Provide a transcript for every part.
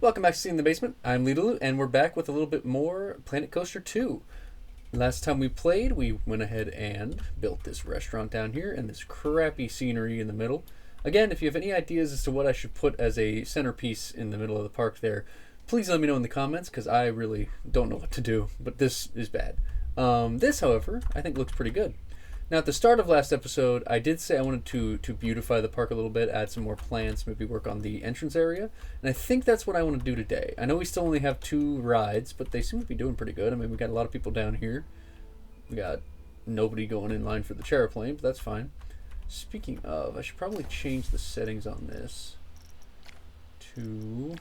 Welcome back to Seeing the Basement. I'm Leedle-Lue, and we're back with a little bit more Planet Coaster 2. Last time we played, we went ahead and built this restaurant down here and this crappy scenery in the middle. Again, if you have any ideas as to what I should put as a centerpiece in the middle of the park there, please let me know in the comments, because I really don't know what to do, but this is bad. This, however, I think looks pretty good. Now, at the start of last episode, I did say I wanted to beautify the park a little bit, add some more plants, maybe work on the entrance area, and I think that's what I want to do today. I know we still only have 2 rides, but they seem to be doing pretty good. I mean, we got a lot of people down here. We got nobody going in line for the Chairplane, but that's fine. Speaking of, I should probably change the settings on this to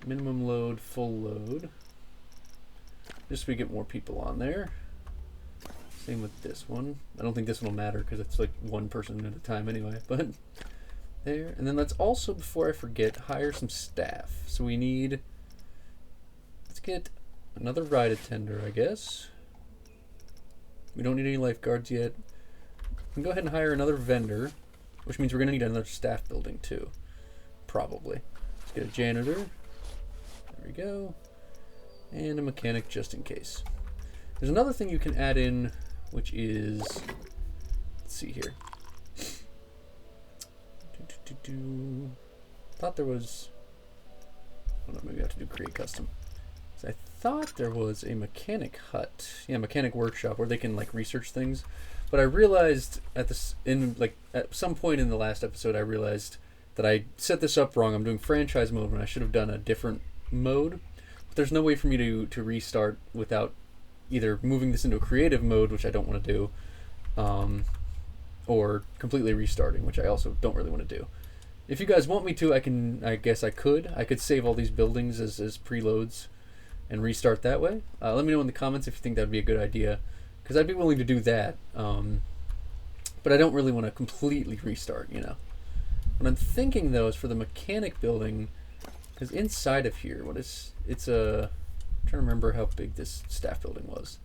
minimum load, full load, just so we get more people on there. Same with this one. I don't think this one will matter because it's like one person at a time anyway, but there. And then let's also, before I forget, hire some staff. So we need, let's get another ride attender, I guess. We don't need any lifeguards yet. We can go ahead and hire another vendor, which means we're going to need another staff building too. Probably. Let's get a janitor. There we go. And a mechanic just in case. There's another thing you can add in, which is, let's see here. Thought there was, hold on, maybe I have to do create custom. So I thought there was a mechanic hut, yeah, mechanic workshop where they can like research things. But I realized at some point in the last episode, I realized that I set this up wrong. I'm doing franchise mode when I should have done a different mode. But there's no way for me to restart without either moving this into a creative mode, which I don't want to do, or completely restarting, which I also don't really want to do. If you guys want me to, I guess I could save all these buildings as preloads and restart that way. Let me know in the comments if you think that would be a good idea, because I'd be willing to do that, but I don't really want to completely restart, you know. What I'm thinking though is for the mechanic building, because inside of here, I'm trying to remember how big this staff building was.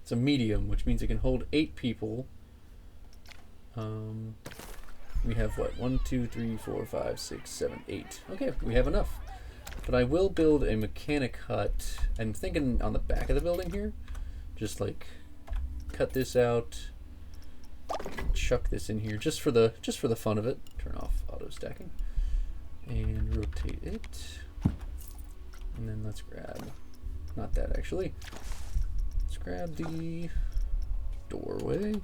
It's a medium, which means it can hold 8 people. We have what? 1, 2, 3, 4, 5, 6, 7, 8. Okay, we have enough. But I will build a mechanic hut. I'm thinking on the back of the building here. Just like cut this out, chuck this in here just for the fun of it. Turn off auto stacking and rotate it. And then let's grab, not that actually, let's grab the doorway,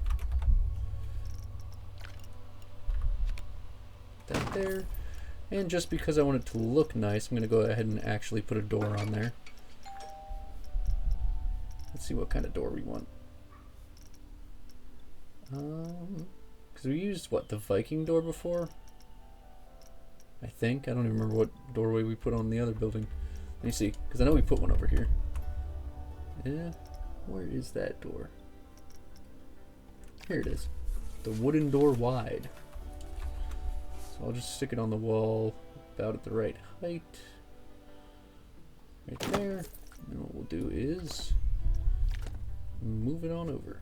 put that there, and just because I want it to look nice, I'm going to go ahead and actually put a door on there. Let's see what kind of door we want. Because we used, what, the Viking door before? I think. I don't even remember what doorway we put on the other building. Let me see, because I know we put one over here. Yeah, where is that door? Here it is. The wooden door wide. So I'll just stick it on the wall about at the right height. Right there. And then what we'll do is move it on over.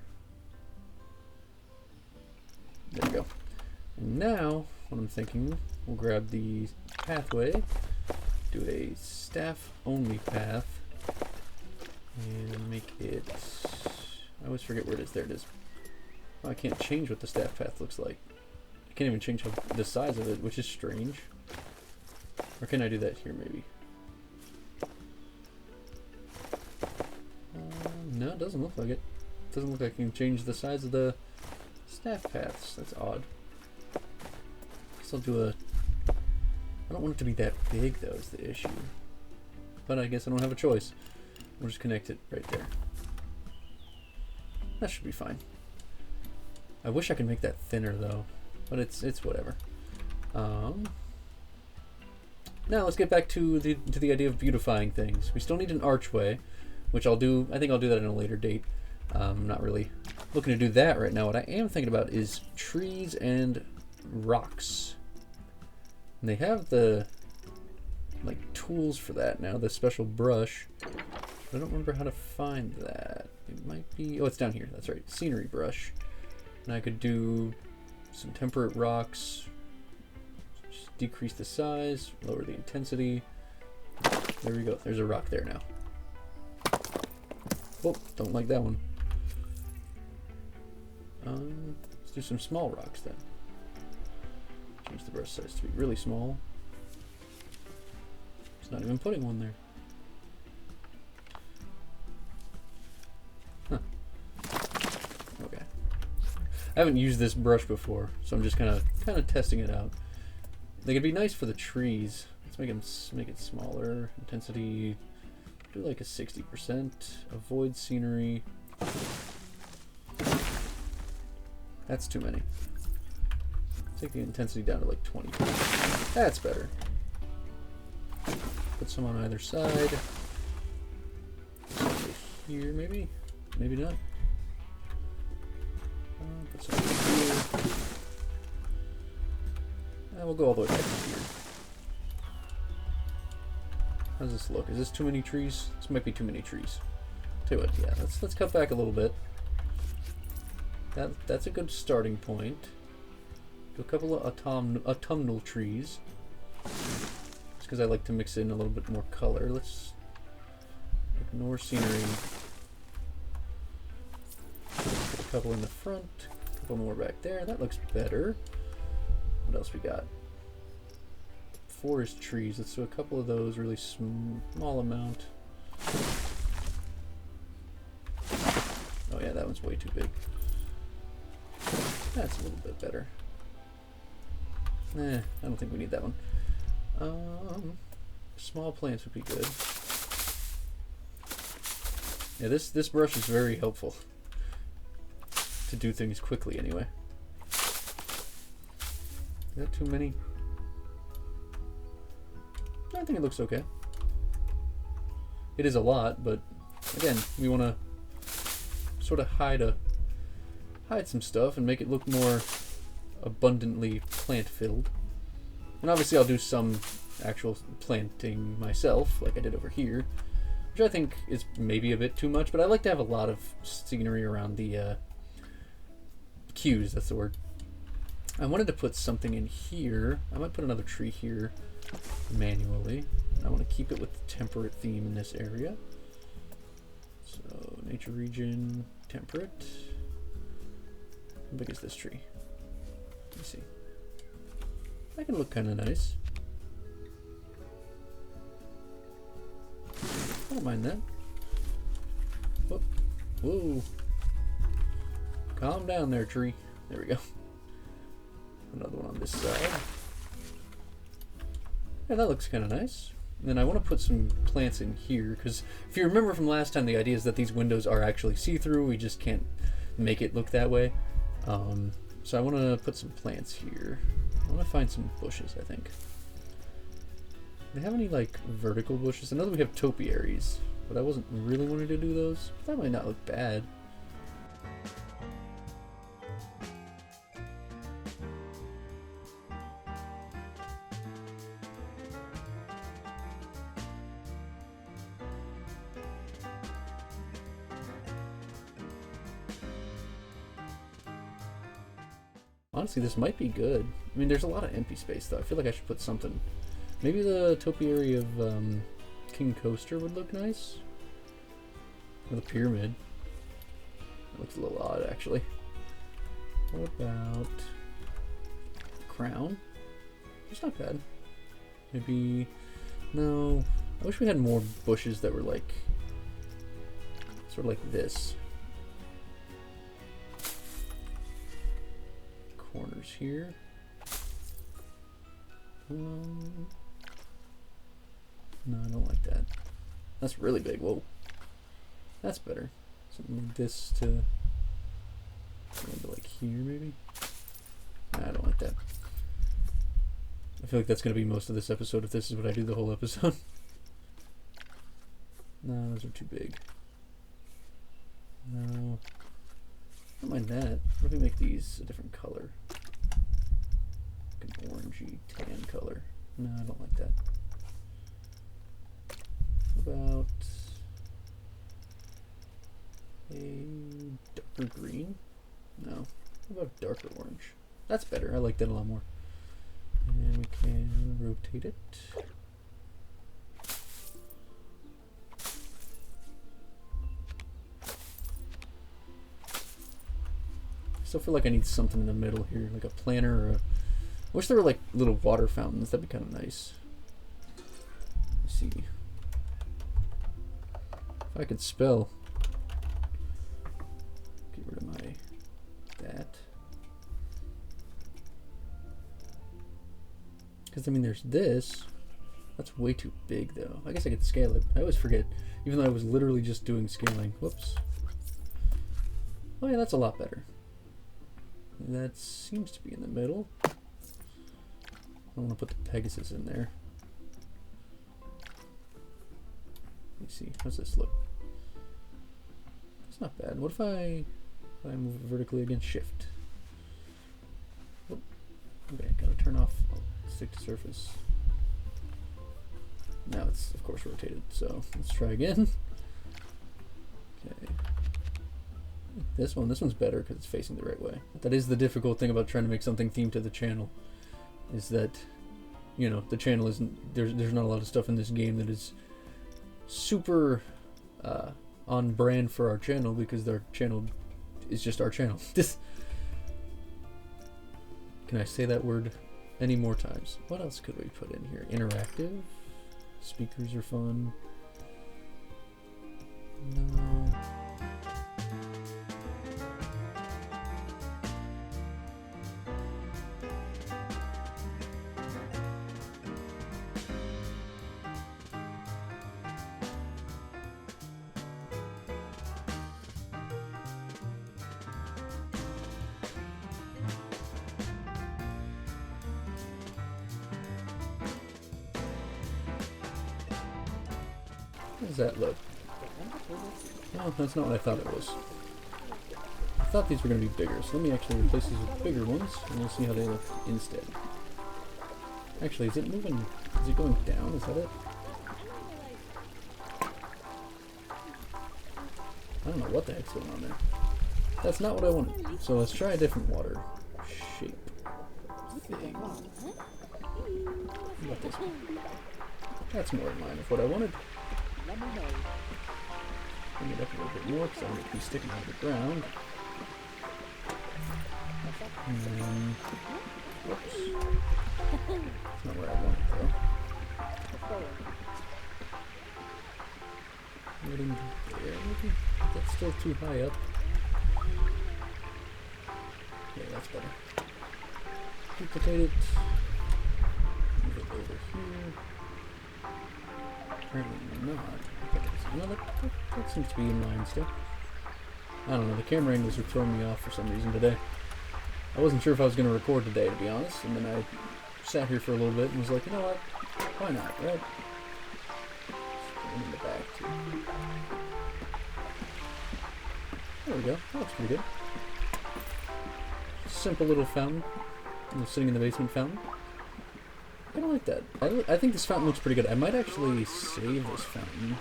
There we go. And now, what I'm thinking, we'll grab the pathway, do a staff only path, and make it, I always forget where it is. There it is. Oh, I can't change what the staff path looks like. I can't even change the size of it, which is strange. Or can I do that here maybe? No, it doesn't look like it. It doesn't look like I can change the size of the staff paths. That's odd. Guess I'll do a, I don't want it to be that big though, is the issue. But I guess I don't have a choice. We'll just connect it right there. That should be fine. I wish I could make that thinner though, but it's whatever. Now let's get back to the idea of beautifying things. We still need an archway, which I'll do. I think I'll do that at a later date. I'm not really looking to do that right now. What I am thinking about is trees and rocks. And they have the like tools for that now, the special brush. I don't remember how to find that. It might be, oh, it's down here. That's right, scenery brush. And I could do some temperate rocks, Just decrease the size, lower the intensity. There we go. There's a rock there now. Oh, don't like that one. Let's do some small rocks then. Change the brush size to be really small. It's not even putting one there. Huh. Okay. I haven't used this brush before, so I'm just kind of testing it out. I think it'd be nice for the trees. Let's make it smaller. Intensity, do like a 60%. Avoid scenery. That's too many. Take the intensity down to like 20. That's better. Put some on either side. Some over here, maybe? Maybe not. Put some over here. And we'll go all the way back to here. How does this look? Is this too many trees? This might be too many trees. Tell you what, yeah, let's cut back a little bit. That's a good starting point. Do a couple of autumnal trees. Just because I like to mix in a little bit more color. Let's ignore scenery. Put a couple in the front, a couple more back there. That looks better. What else we got? Forest trees. Let's do a couple of those, really small amount. Oh yeah, that one's way too big. That's a little bit better. I don't think we need that one. Small plants would be good. Yeah, this brush is very helpful to do things quickly anyway. Is that too many? I think it looks okay. It is a lot, but again, we want to sort of hide some stuff and make it look more abundantly plant-filled. And obviously I'll do some actual planting myself, like I did over here, which I think is maybe a bit too much, but I like to have a lot of scenery around the cues, that's the word. I wanted to put something in here. I might put another tree here manually. I want to keep it with the temperate theme in this area. So, nature region, temperate. How big is this tree? Let's see. That can look kind of nice. I don't mind that. Whoop. Whoa. Calm down there, tree. There we go. Another one on this side. Yeah, that looks kind of nice. And then I want to put some plants in here, because if you remember from last time, the idea is that these windows are actually see-through. We just can't make it look that way. So I want to put some plants here. I want to find some bushes, I think. Do they have any, like, vertical bushes? I know that we have topiaries, but I wasn't really wanting to do those. That might not look bad. Honestly, this might be good. I mean, there's a lot of empty space, though. I feel like I should put something. Maybe the topiary of King Coaster would look nice. Or the pyramid. That looks a little odd, actually. What about crown? It's not bad. Maybe... No. I wish we had more bushes that were like... sort of like this. Corners here. No, I don't like that. That's really big. Whoa. That's better. Something like this to like here, maybe? Nah, I don't like that. I feel like that's going to be most of this episode if this is what I do the whole episode. No, those are too big. No. I don't mind that. What if we make these a different color? Like an orangey tan color. No, I don't like that. What about a darker green? No. What about darker orange? That's better. I like that a lot more. And And we can rotate it. I still feel like I need something in the middle here, like a planter or a... I wish there were like little water fountains. That'd be kind of nice. Let's see. If I could spell. Get rid of my... that. Because, I mean, there's this. That's way too big, though. I guess I could scale it. I always forget. Even though I was literally just doing scaling. Whoops. Oh, yeah, that's a lot better. That seems to be in the middle. I want to put the Pegasus in there. Let me see. How's this look? It's not bad. What if I move it vertically again? Shift. Oh, okay, gotta turn off. I'll stick to surface. Now it's, of course, rotated. So let's try again. Okay. This one's better because it's facing the right way. That is the difficult thing about trying to make something themed to the channel, is that, you know, the channel isn't, there's not a lot of stuff in this game that is super on brand for our channel, because our channel is just our channel. Can I say that word any more times? What else could we put in here? Interactive? Speakers are fun. No. How does that look? Oh, that's not what I thought it was. I thought these were going to be bigger, so let me actually replace these with bigger ones, and we'll see how they look instead. Actually, is it moving? Is it going down? Is that it? I don't know what the heck's going on there. That's not what I wanted. So let's try a different water shape thing. How about this one? That's more in line with what I wanted. Bring it up a little bit more because I want it to be sticking out of the ground. And then, whoops. That's not where I want it though. Right in there, maybe? That's still too high up. Yeah, that's better. Duplicate it. Move it over here. Apparently not. No, that seems to be in line still. I don't know, the camera angles are throwing me off for some reason today. I wasn't sure if I was going to record today, to be honest, and then I sat here for a little bit and was like, you know what, why not, right? In the back, too. There we go, that looks pretty good. Simple little fountain, sitting in the basement fountain. I don't like that. I think this fountain looks pretty good. I might actually save this fountain.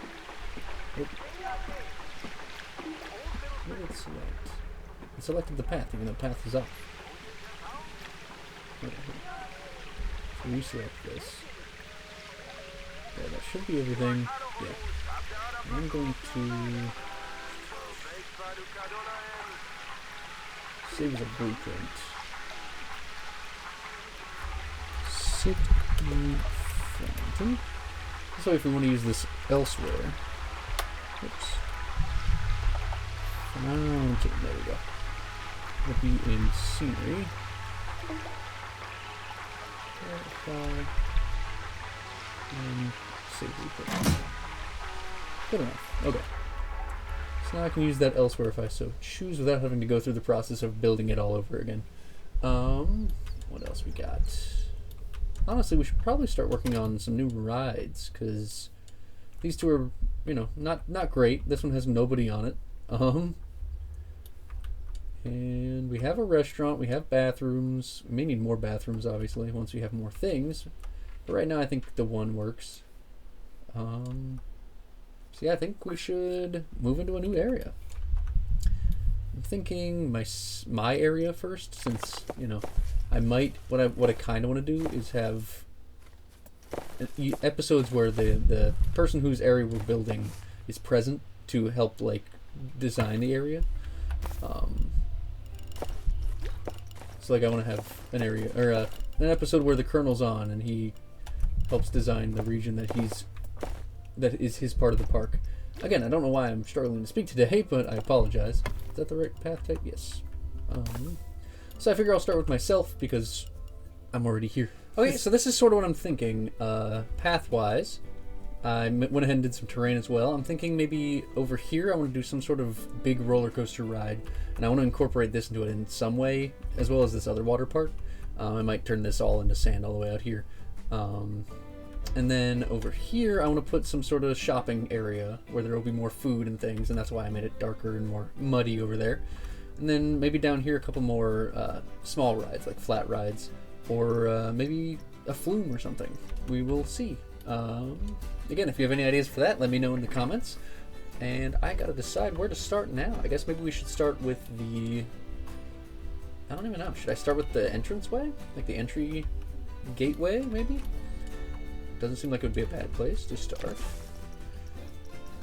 Oh. What did it select? It selected the path, even though the path is up. So reselect this. Yeah, that should be everything. Yeah. I'm going to save as a blueprint. SitB fountain. So if we want to use this elsewhere. Oops. Fountain. There we go. It'll be in scenery. Verify. And save blueprint. Good enough. Okay. So now I can use that elsewhere if I so choose without having to go through the process of building it all over again. What else we got? Honestly, we should probably start working on some new rides, because these two are, you know, not great. This one has nobody on it. And we have a restaurant, we have bathrooms. We may need more bathrooms, obviously, once we have more things. But right now, I think the one works. So yeah, I think we should move into a new area. I'm thinking my area first, since, you know, I might, what I kind of want to do is have episodes where the person whose area we're building is present to help like design the area. So like I want to have an area or an episode where the Colonel's on and he helps design the region that is his part of the park. Again, I don't know why I'm struggling to speak today, but I apologize. Is that the right path type? Yes. So I figure I'll start with myself because I'm already here. Okay, so this is sort of what I'm thinking. Path-wise, I went ahead and did some terrain as well. I'm thinking maybe over here I want to do some sort of big roller coaster ride, and I want to incorporate this into it in some way, as well as this other water park. I might turn this all into sand all the way out here. And then over here I want to put some sort of shopping area where there will be more food and things, and that's why I made it darker and more muddy over there. And then maybe down here a couple more small rides, like flat rides, or maybe a flume or something. We will see. Again, if you have any ideas for that, let me know in the comments. And I gotta decide where to start now. I guess maybe we should start with the... I don't even know. Should I start with the entranceway? Like the entry gateway, maybe? Doesn't seem like it would be a bad place to start.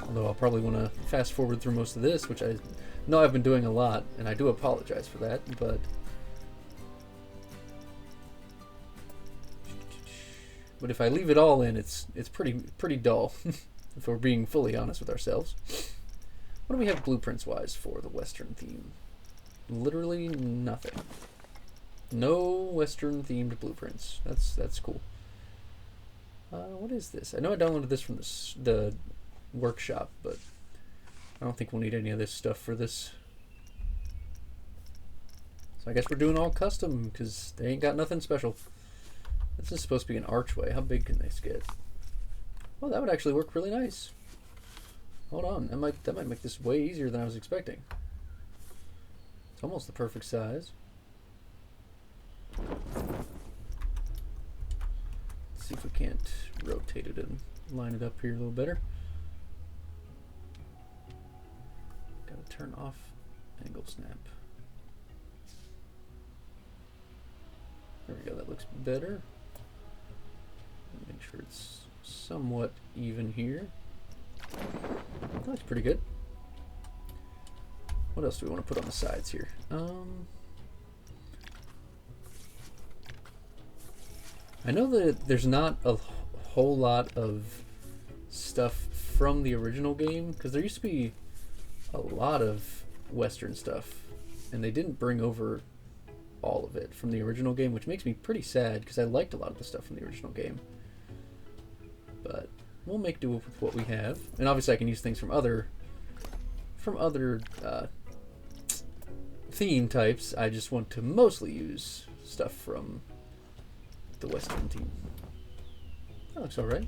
Although I'll probably want to fast forward through most of this, which I know I've been doing a lot, and I do apologize for that, but... But if I leave it all in, it's pretty dull, if we're being fully honest with ourselves. What do we have blueprints-wise for the Western theme? Literally nothing. No Western-themed blueprints. That's cool. What is this? I know I downloaded this from the workshop, but I don't think we'll need any of this stuff for this. So I guess we're doing all custom, because they ain't got nothing special. This is supposed to be an archway. How big can this get? Well, that would actually work really nice. Hold on, that might make this way easier than I was expecting. It's almost the perfect size. Let's see if we can't rotate it and line it up here a little better. Gotta turn off angle snap. There we go, that looks better. Make sure it's somewhat even here. That looks pretty good. What else do we want to put on the sides here? I know that there's not a whole lot of stuff from the original game, because there used to be a lot of Western stuff, and they didn't bring over all of it from the original game, which makes me pretty sad, because I liked a lot of the stuff from the original game. But we'll make do with what we have, and obviously I can use things from other theme types. I just want to mostly use stuff from the Western theme. That looks alright.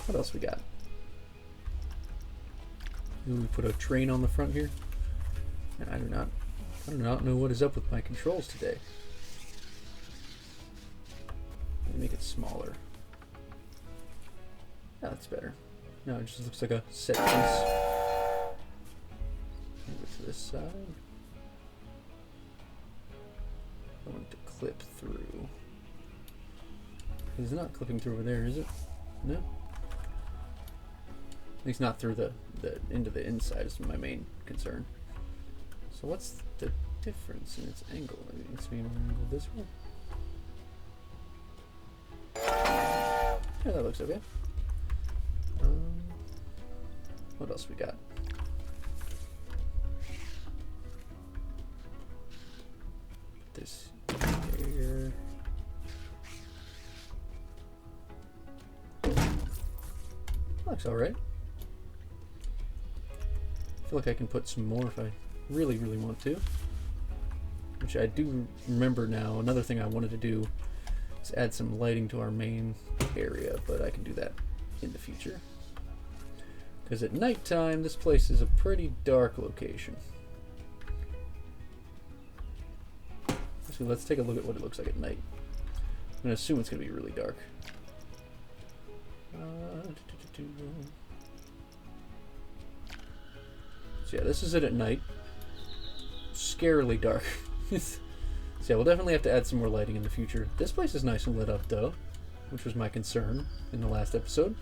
What else we got? Ooh, we put a train on the front here, and I do not know what is up with my controls today. Let me make it smaller. Yeah, that's better. No, it just looks like a set piece. Move it to this side. I want it to clip through. It's not clipping through over there, is it? No? At least not through the into the inside is my main concern. So what's the difference in its angle? Maybe it needs to be angled this way. Yeah, that looks okay. What else we got? Put this here. Looks alright. I feel like I can put some more if I really want to. Which I do remember now. Another thing I wanted to do is add some lighting to our main area, but I can do that in the future. Because at nighttime, this place is a pretty dark location. So let's take a look at what it looks like at night. I'm going to assume it's going to be really dark. So yeah, this is it at night. Scarily dark. So yeah, we'll definitely have to add some more lighting in the future. This place is nice and lit up though, which was my concern in the last episode.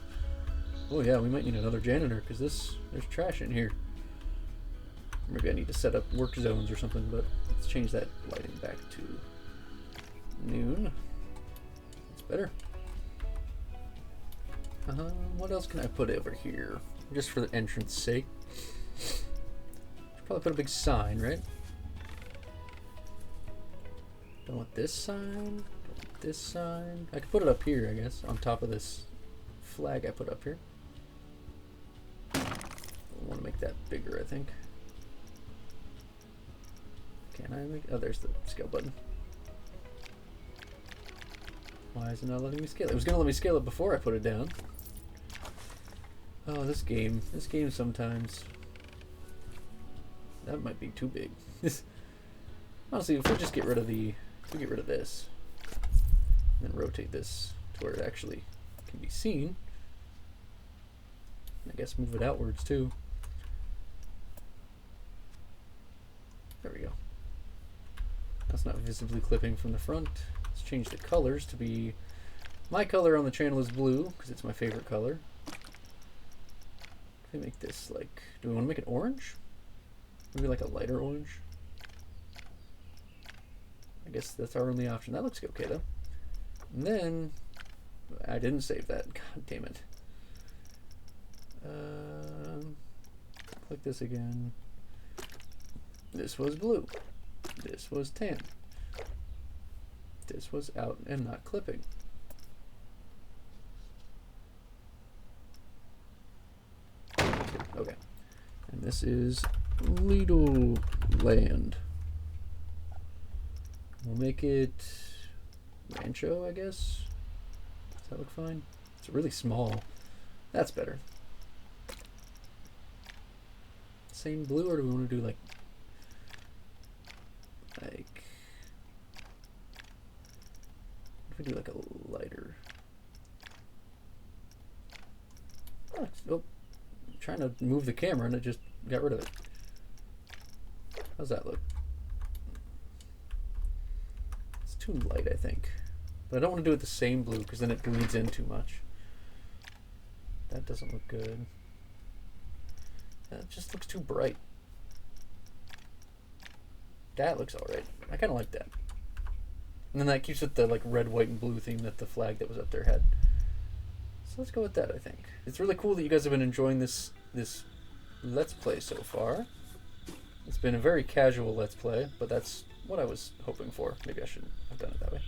Oh yeah, we might need another janitor because there's trash in here. Maybe I need to set up work zones or something, but let's change that lighting back to noon. That's better. What else can I put over here? Just for the entrance sake. Should probably put a big sign, right? Don't want this sign. Don't want this sign. I could put it up here, I guess, on top of this flag I put up here. I want to make that bigger, I think. Can I make? Oh, there's the scale button. Why is it not letting me scale it? It was going to let me scale it before I put it down. Oh, this game sometimes. That might be too big. Honestly, if we just get rid of this, and then rotate this to where it actually can be seen. I guess move it outwards too. There we go. That's not visibly clipping from the front. Let's change the colors to be... My color on the channel is blue, because it's my favorite color. Can we make this like... Do we want to make it orange? Maybe like a lighter orange? I guess that's our only option. That looks okay though. And then... I didn't save that. God damn it. Click this again. This was blue. This was tan. This was out and not clipping. Okay. And this is Leedle-Land. We'll make it Rancho, I guess. Does that look fine? It's really small. That's better. Same blue, or do we want to do like if we do like a lighter? Oh, I'm trying to move the camera and it just got rid of it. How's that look? It's too light, I think. But I don't want to do it the same blue because then it bleeds in too much. That doesn't look good. That just looks too bright. That looks alright. I kind of like that. And then that keeps it the like red, white, and blue theme that the flag that was up there had. So let's go with that, I think. It's really cool that you guys have been enjoying this Let's Play so far. It's been a very casual Let's Play, but that's what I was hoping for. Maybe I shouldn't have done it that way.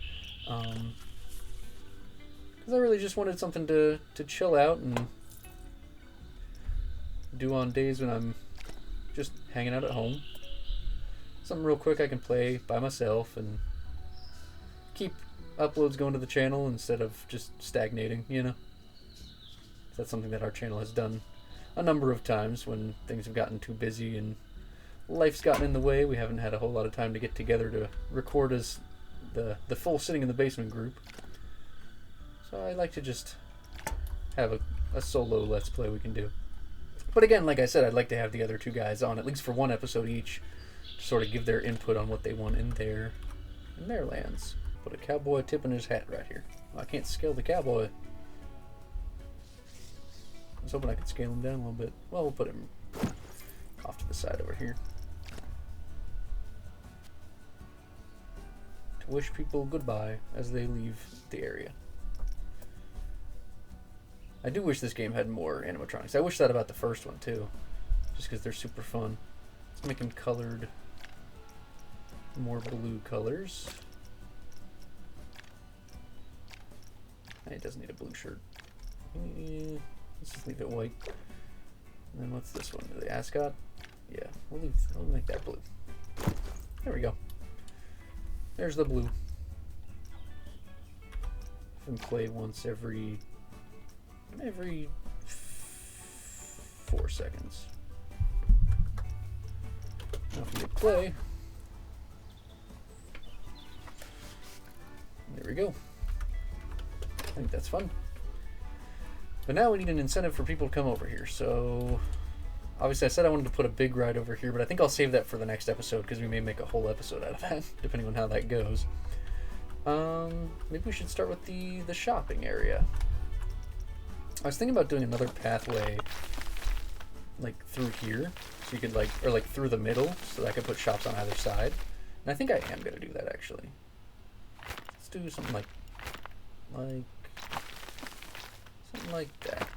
Because I really just wanted something to chill out and do on days when I'm just hanging out at home. Something real quick I can play by myself and keep uploads going to the channel instead of just stagnating, you know? That's something that our channel has done a number of times when things have gotten too busy and life's gotten in the way. We haven't had a whole lot of time to get together to record as the full Sitting in the Basement group. So I like to just have a solo Let's Play we can do. But again, like I said, I'd like to have the other two guys on, at least for one episode each, to sort of give their input on what they want in their lands. Put a cowboy tip in his hat right here. Well, I can't scale the cowboy. I was hoping I could scale him down a little bit. Well, we'll put him off to the side over here. To wish people goodbye as they leave the area. I do wish this game had more animatronics. I wish that about the first one too, just because they're super fun. Let's make them colored, more blue colors. It doesn't need a blue shirt. Let's just leave it white. And then what's this one? The ascot? Yeah, we'll make that blue. There we go. There's the blue. And play once every 4 seconds. Now if we hit play, there we go. I think that's fun. But now we need an incentive for people to come over here, so Obviously, I said I wanted to put a big ride over here, but I think I'll save that for the next episode because we may make a whole episode out of that, depending on how that goes. Maybe we should start with the shopping area. I was thinking about doing another pathway, like through here, so you could or like through the middle, so that I could put shops on either side. And I think I am gonna do that actually. Let's do something like that.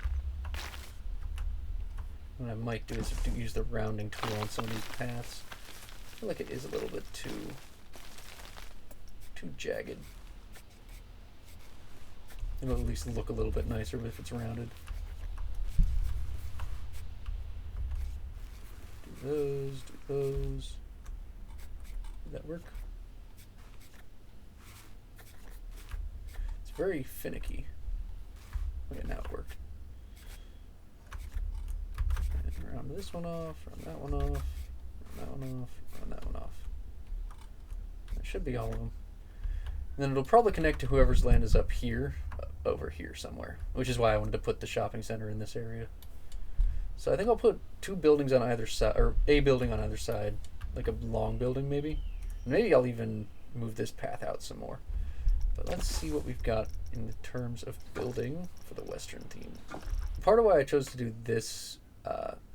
What I might do is use the rounding tool on some of these paths. I feel like it is a little bit too jagged. It'll at least look a little bit nicer if it's rounded. Do those. Did that work? It's very finicky. Okay, now it worked. And round this one off, round that one off, round that one off, round that one off. That should be all of them. And then it'll probably connect to whoever's land is up here, over here somewhere, which is why I wanted to put the shopping center in this area. So I think I'll put 2 buildings on either side, or a building on either side, like a long building maybe. Maybe I'll even move this path out some more. But let's see what we've got in the terms of building for the Western theme. Part of why I chose to do this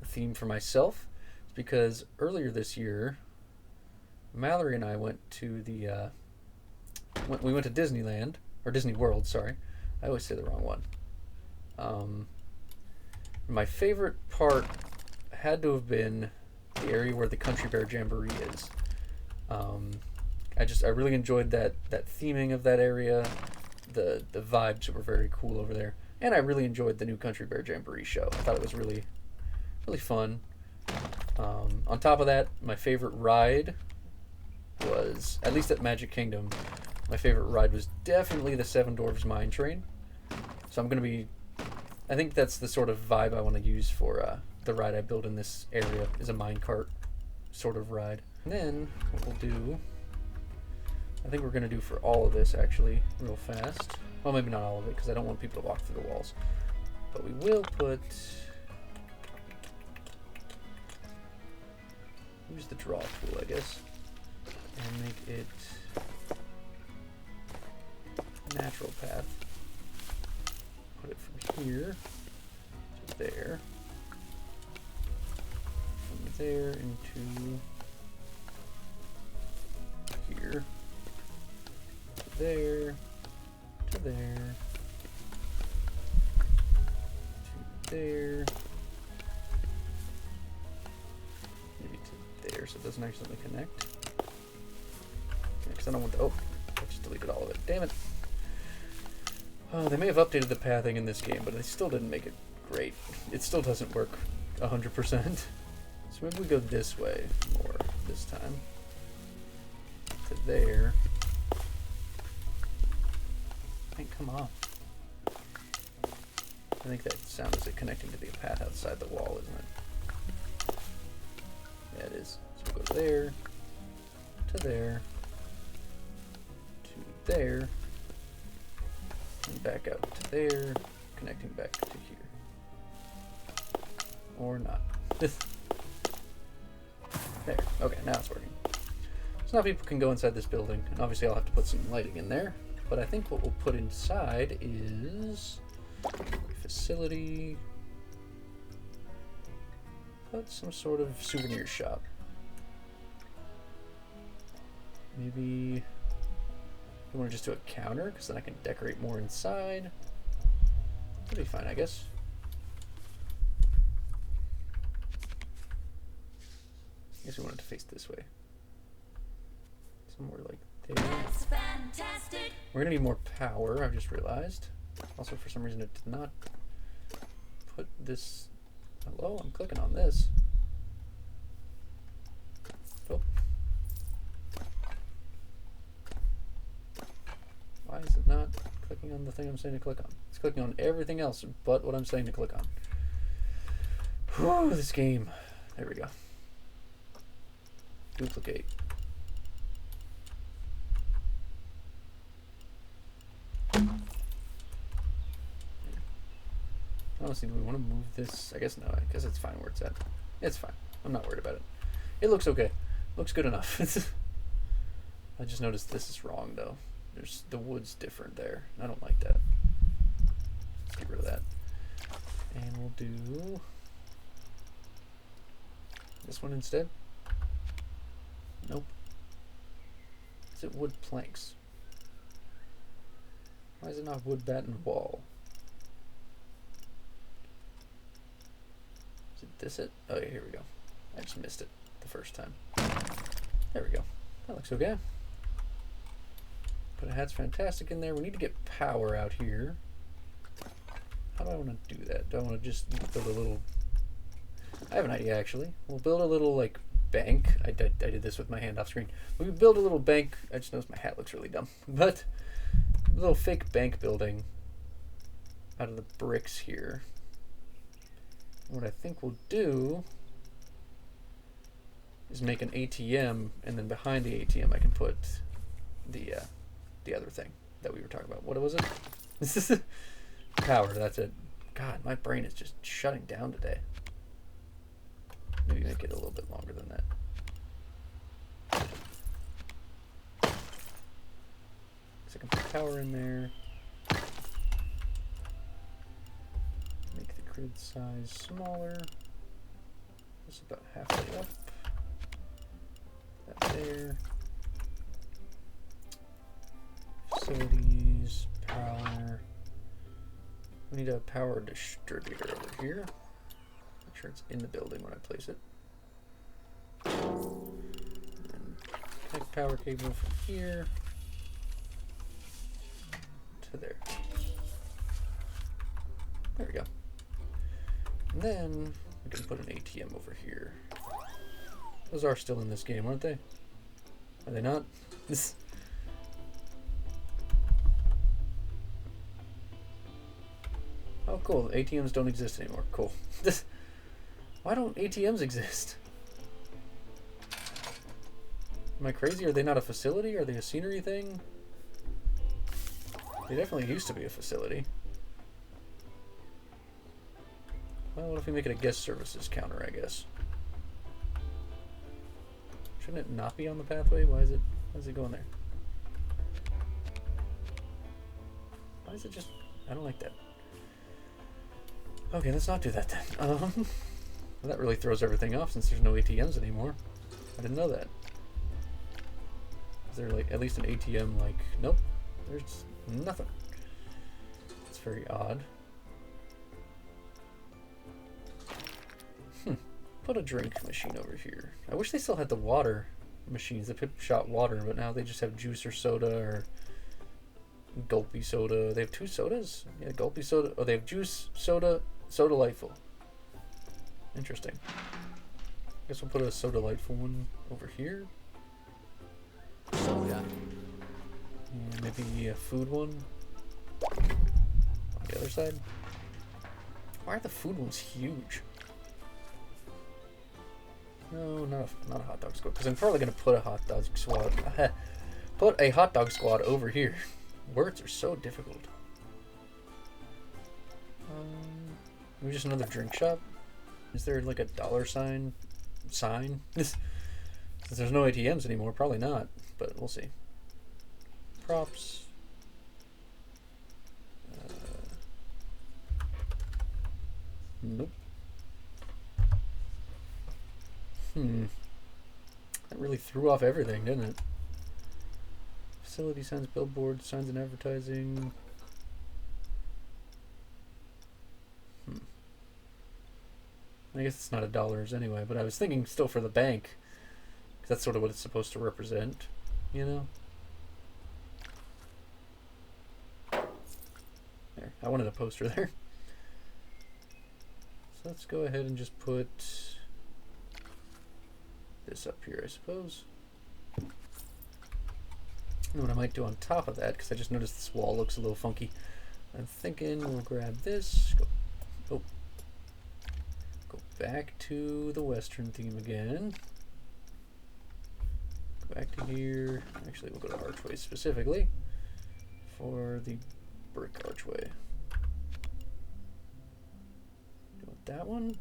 theme for myself is because earlier this year, Mallory and I went to we went to Disneyland, or Disney World, sorry. I always say the wrong one. My favorite part had to have been the area where the Country Bear Jamboree is. I really enjoyed that theming of that area. The vibes were very cool over there, and I really enjoyed the new Country Bear Jamboree show. I thought it was really fun. On top of that, my favorite ride was, at least at Magic Kingdom, my favorite ride was definitely the Seven Dwarfs Mine Train. So I think that's the sort of vibe I want to use for the ride I build in this area, is a minecart sort of ride. And then what we'll do, I think we're going to do for all of this actually real fast. Well, maybe not all of it because I don't want people to walk through the walls. But we will use the draw tool, I guess, and make it natural path. Put it from here to there, from there into here, to there, to there, to there, maybe to there, so it doesn't accidentally connect. Because I don't want to. Oh, I just deleted all of it. Damn it. Oh, they may have updated the pathing in this game, but they still didn't make it great. It still doesn't work 100%. So maybe we go this way more this time. To there. Hey, come on. I think that sound is it connecting to the path outside the wall, isn't it? Yeah, it is. So we'll go there, to there, to there, and back out to there, connecting back to here. Or not. There. Okay, now it's working. So now people can go inside this building, and obviously I'll have to put some lighting in there. But I think what we'll put inside is facility. Put some sort of souvenir shop. Maybe you want to just do a counter, because then I can decorate more inside. That'll be fine, I guess. I guess we want it to face this way. Somewhere like there. That's fantastic. We're gonna need more power, I've just realized. Also, for some reason, it did not put this. Hello, I'm clicking on this. Oh. Why is it not clicking on the thing I'm saying to click on? It's clicking on everything else but what I'm saying to click on. Whew, this game. There we go. Duplicate. Honestly, do we want to move this? I guess no. I guess it's fine where it's at. It's fine. I'm not worried about it. It looks okay. Looks good enough. I just noticed this is wrong though. There's the wood's different there. I don't like that. Let's get rid of that. And we'll do this one instead. Nope. Is it wood planks? Why is it not wood batten wall? Is it this it? Oh yeah, here we go. I just missed it the first time. There we go. That looks okay. Put a hat's fantastic in there. We need to get power out here. How do I want to do that? Do I want to just build a little... I have an idea actually. We'll build a little like bank. I did this with my hand off screen. We build a little bank. I just noticed my hat looks really dumb. But a little fake bank building out of the bricks here. And what I think we'll do is make an ATM, and then behind the ATM I can put the other thing that we were talking about. What was it? This is power. That's it. God, my brain is just shutting down today. Maybe make it a little bit longer than that. So I can put power in there. Make the grid size smaller. Just about halfway up. That there. Facilities, power. We need a power distributor over here. Make sure it's in the building when I place it. And connect power cable from here to there. There we go. And then we can put an ATM over here. Those are still in this game, aren't they? Are they not? Oh, cool. ATMs don't exist anymore. Cool. Why don't ATMs exist? Am I crazy? Are they not a facility? Are they a scenery thing? They definitely used to be a facility. Well, what if we make it a guest services counter, I guess? Shouldn't it not be on the pathway? Why is it going there? Why is it just... I don't like that. Okay, let's not do that then. Well, that really throws everything off since there's no ATMs anymore. I didn't know that. Is there like at least an ATM like... Nope. There's nothing. It's very odd. Put a drink machine over here. I wish they still had the water machines that shot water, but now they just have juice or soda or gulpy soda. They have 2 sodas? Yeah, gulpy soda. Oh, they have juice, soda, soda lightful. Interesting. Guess we'll put a soda lightful one over here. Soda. And maybe a food one on the other side. Why are the food ones huge? No, not a hot dog squad. Because I'm probably gonna put a hot dog squad. Put a hot dog squad over here. Words are so difficult. Maybe just another drink shop. Is there like a dollar sign? Since there's no ATMs anymore, probably not. But we'll see. Props. Nope. That really threw off everything, didn't it? Facility signs, billboards, signs and advertising. I guess it's not a dollars anyway, but I was thinking still for the bank. Because that's sort of what it's supposed to represent, you know? There, I wanted a poster there. So let's go ahead and just put this up here, I suppose. And what I might do on top of that, because I just noticed this wall looks a little funky. I'm thinking we'll grab this, go back to the Western theme again. Go back to here. Actually, we'll go to archway specifically for the brick archway. Go with that one.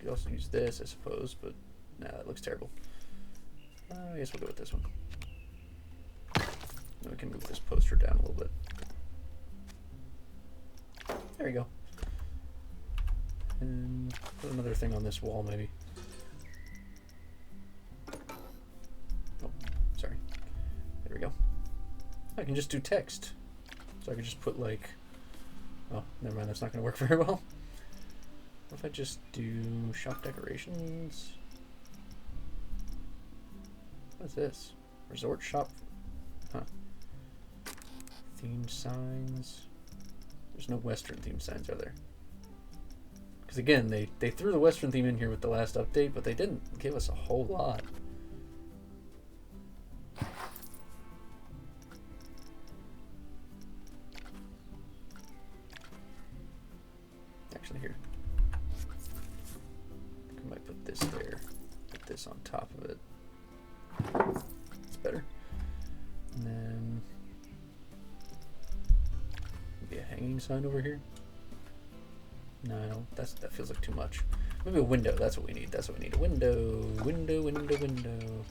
could also use this, I suppose, but nah, that looks terrible. I guess we'll go with this one. Then we can move this poster down a little bit. There we go. And put another thing on this wall, maybe. Oh, sorry. There we go. I can just do text. So I could just put like... Oh, never mind, that's not going to work very well. What if I just do shop decorations? What is this? Resort shop? Huh. Themed signs. There's no Western themed signs, are there? Because again, they threw the Western theme in here with the last update, but they didn't give us a whole lot. Actually, here. I think I might put this there. Put this on top of it. It's better. And then maybe a hanging sign over here. No, that feels like too much. Maybe a window. That's what we need. That's what we need. A window. Window. Window. Window.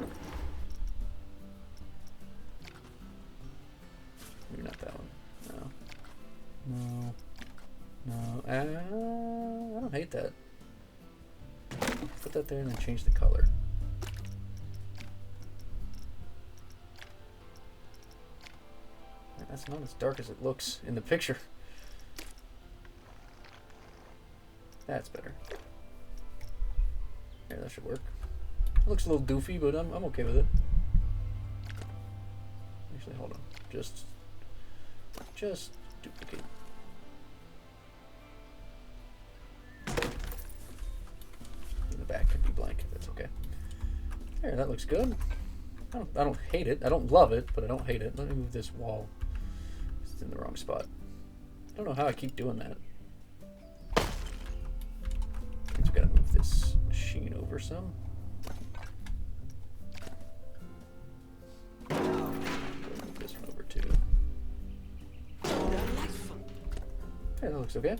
Maybe not that one. No. No. No. I don't hate that. Put that there and then change the color. That's not as dark as it looks in the picture. That's better. Yeah, that should work. It looks a little doofy, but I'm okay with it. Actually, hold on. Just duplicate. And the back could be blank. That's okay. There, that looks good. I don't hate it. I don't love it, but I don't hate it. Let me move this wall. It's in the wrong spot. I don't know how I keep doing that. I just gotta move this machine over some. Move this one over too. Yeah, that looks okay.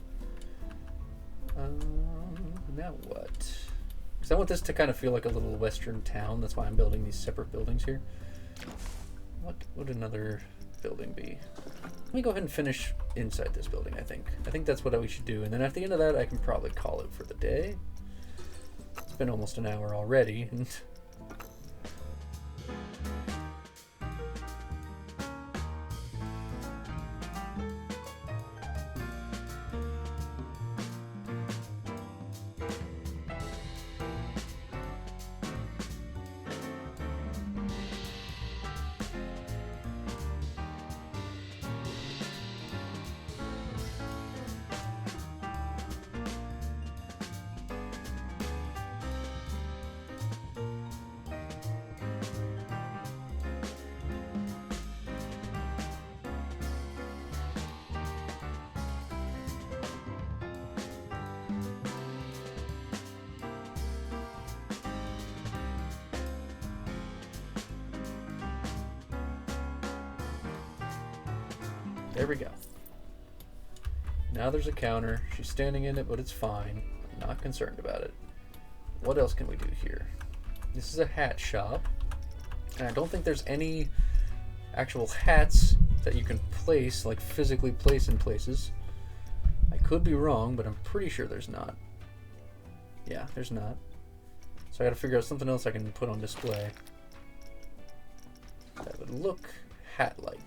Now what? Because I want this to kind of feel like a little western town. That's why I'm building these separate buildings here. What would another building be? Let me go ahead and finish inside this building, I think. I think that's what we should do. And then at the end of that, I can probably call it for the day. It's been almost an hour already. And there we go. Now there's a counter. She's standing in it, but it's fine. I'm not concerned about it. What else can we do here? This is a hat shop. And I don't think there's any actual hats that you can place, like physically place in places. I could be wrong, but I'm pretty sure there's not. Yeah, there's not. So I gotta figure out something else I can put on display that would look hat-like.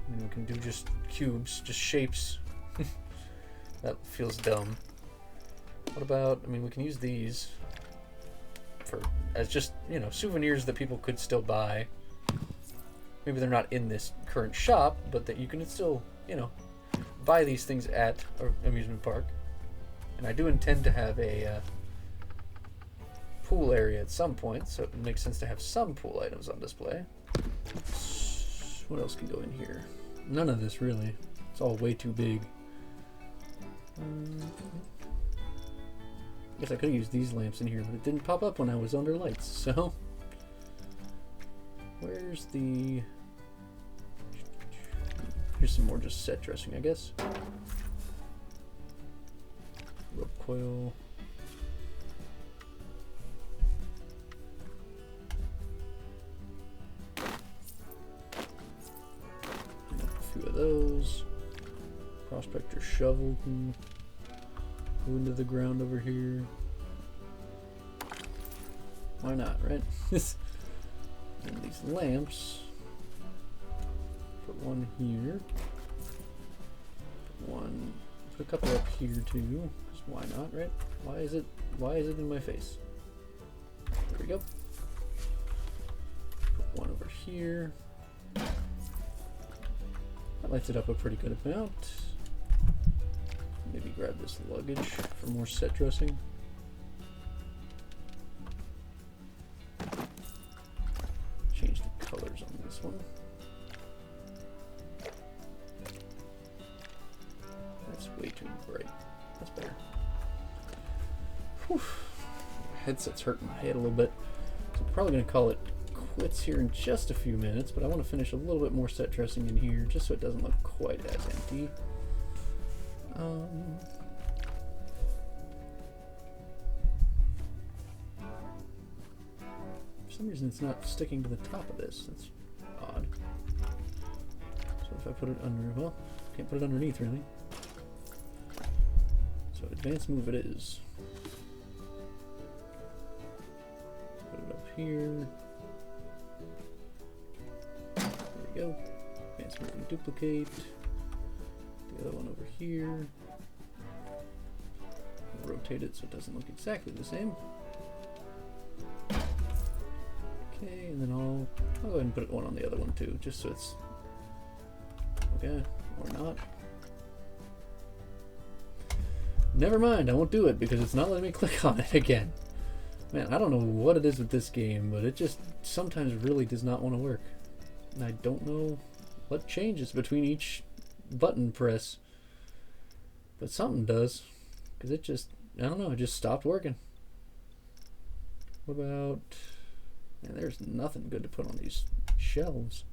I mean, we can do just cubes, just shapes. That feels dumb. What about, I mean, we can use these for, as just, you know, souvenirs that people could still buy. Maybe they're not in this current shop, but that you can still, you know, buy these things at an amusement park. And I do intend to have a pool area at some point, so it makes sense to have some pool items on display. What else can go in here? None of this, really. It's all way too big. I guess I could have used these lamps in here, but it didn't pop up when I was under lights, so... Where's the... Here's some more just set dressing, I guess. Real coil. A few of those. Prospector shovel can go into the ground over here. Why not, right? And these lamps. Put one here. Put a couple up here too. Just why not, right? Why is it in my face? There we go. Put one over here. That lights it up a pretty good amount. Maybe grab this luggage for more set dressing. Change the colors on this one. That's way too bright. That's better. Whew. Headset's hurting my head a little bit. So I'm probably going to call it quits here in just a few minutes, but I want to finish a little bit more set dressing in here just so it doesn't look quite as empty. For some reason it's not sticking to the top of this. That's odd. So if I put it under, well, can't put it underneath really. So advanced move it is. Put it up here. There we go. Advanced move and duplicate. The other one over here. Rotate it so it doesn't look exactly the same. Okay, and then I'll go ahead and put one on the other one too, just so it's okay, or not. Never mind, I won't do it because it's not letting me click on it again. Man, I don't know what it is with this game, but it just sometimes really does not want to work. And I don't know what changes between each button press, but something does, because it just, I don't know, it just stopped working. What about, man, there's nothing good to put on these shelves.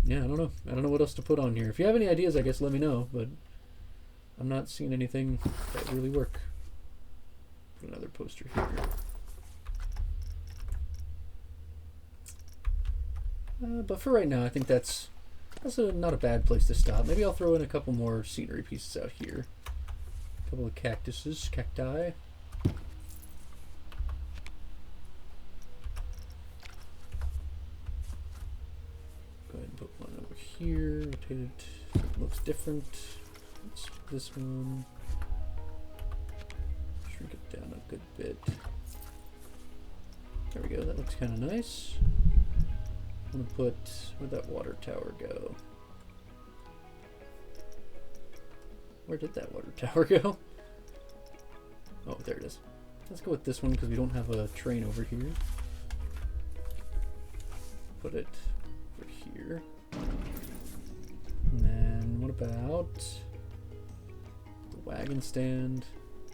Yeah, I don't know. I don't know what else to put on here. If you have any ideas, I guess let me know, but I'm not seeing anything that really work. Put another poster here. But for right now, I think that's not a bad place to stop. Maybe I'll throw in a couple more scenery pieces out here. A couple of cactuses, cacti. Go ahead and put one over here. Rotate it so it looks different. Let's this one. Shrink it down a good bit. There we go. That looks kind of nice. I'm gonna put, where'd that water tower go? Where did that water tower go? Oh, there it is. Let's go with this one because we don't have a train over here. Put it over here. And then what about the wagon stand?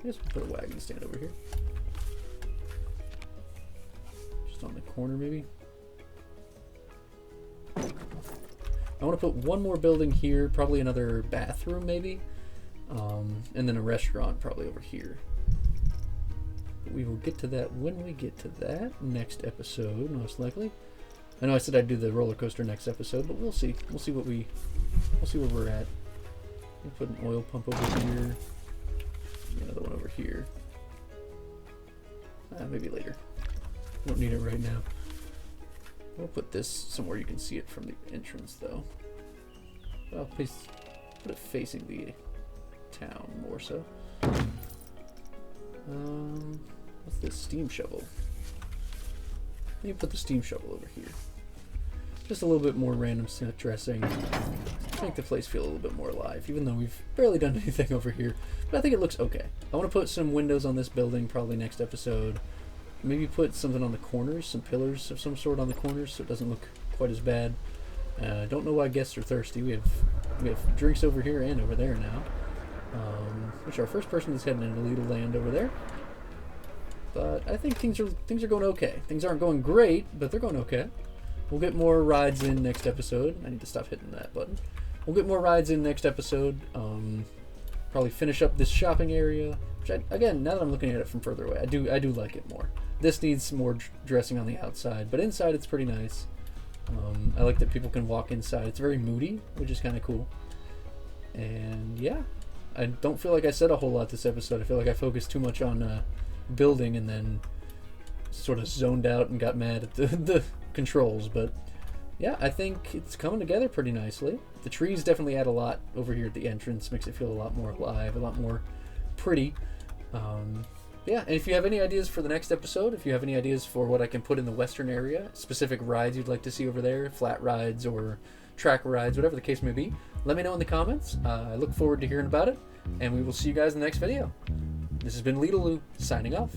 I guess we'll put a wagon stand over here. Just on the corner maybe. I want to put one more building here, probably another bathroom maybe, and then a restaurant probably over here. But we will get to that when we get to that next episode, most likely. I know I said I'd do the roller coaster next episode, but we'll see. We'll see where we're at. We'll put an oil pump over here, another one over here. Maybe later. We don't need it right now. We'll put this somewhere you can see it from the entrance, though. Well, please put it facing the town more so. What's this? Steam shovel. Let me put the steam shovel over here. Just a little bit more random set dressing. Make the place feel a little bit more alive, even though we've barely done anything over here. But I think it looks okay. I want to put some windows on this building probably next episode. Maybe put something on the corners, some pillars of some sort on the corners so it doesn't look quite as bad. Don't know why guests are thirsty. We have drinks over here and over there now. Which our first person is heading into Leedle-Land over there. but I think things are going okay. Things aren't going great, but they're going okay. We'll get more rides in next episode. I need to stop hitting that button. We'll get more rides in next episode. Probably finish up this shopping area. Which again, now that I'm looking at it from further away, I do like it more. This needs some more dressing on the outside, but inside it's pretty nice. I like that people can walk inside. It's very moody, which is kind of cool. And yeah, I don't feel like I said a whole lot this episode. I feel like I focused too much on building and then sort of zoned out and got mad at the controls. But yeah, I think it's coming together pretty nicely. The trees definitely add a lot over here at the entrance. Makes it feel a lot more alive, a lot more pretty. Yeah, and if you have any ideas for the next episode, if you have any ideas for what I can put in the western area, specific rides you'd like to see over there, flat rides or track rides, whatever the case may be, let me know in the comments. I look forward to hearing about it, and we will see you guys in the next video. This has been Leedle-Lue, signing off.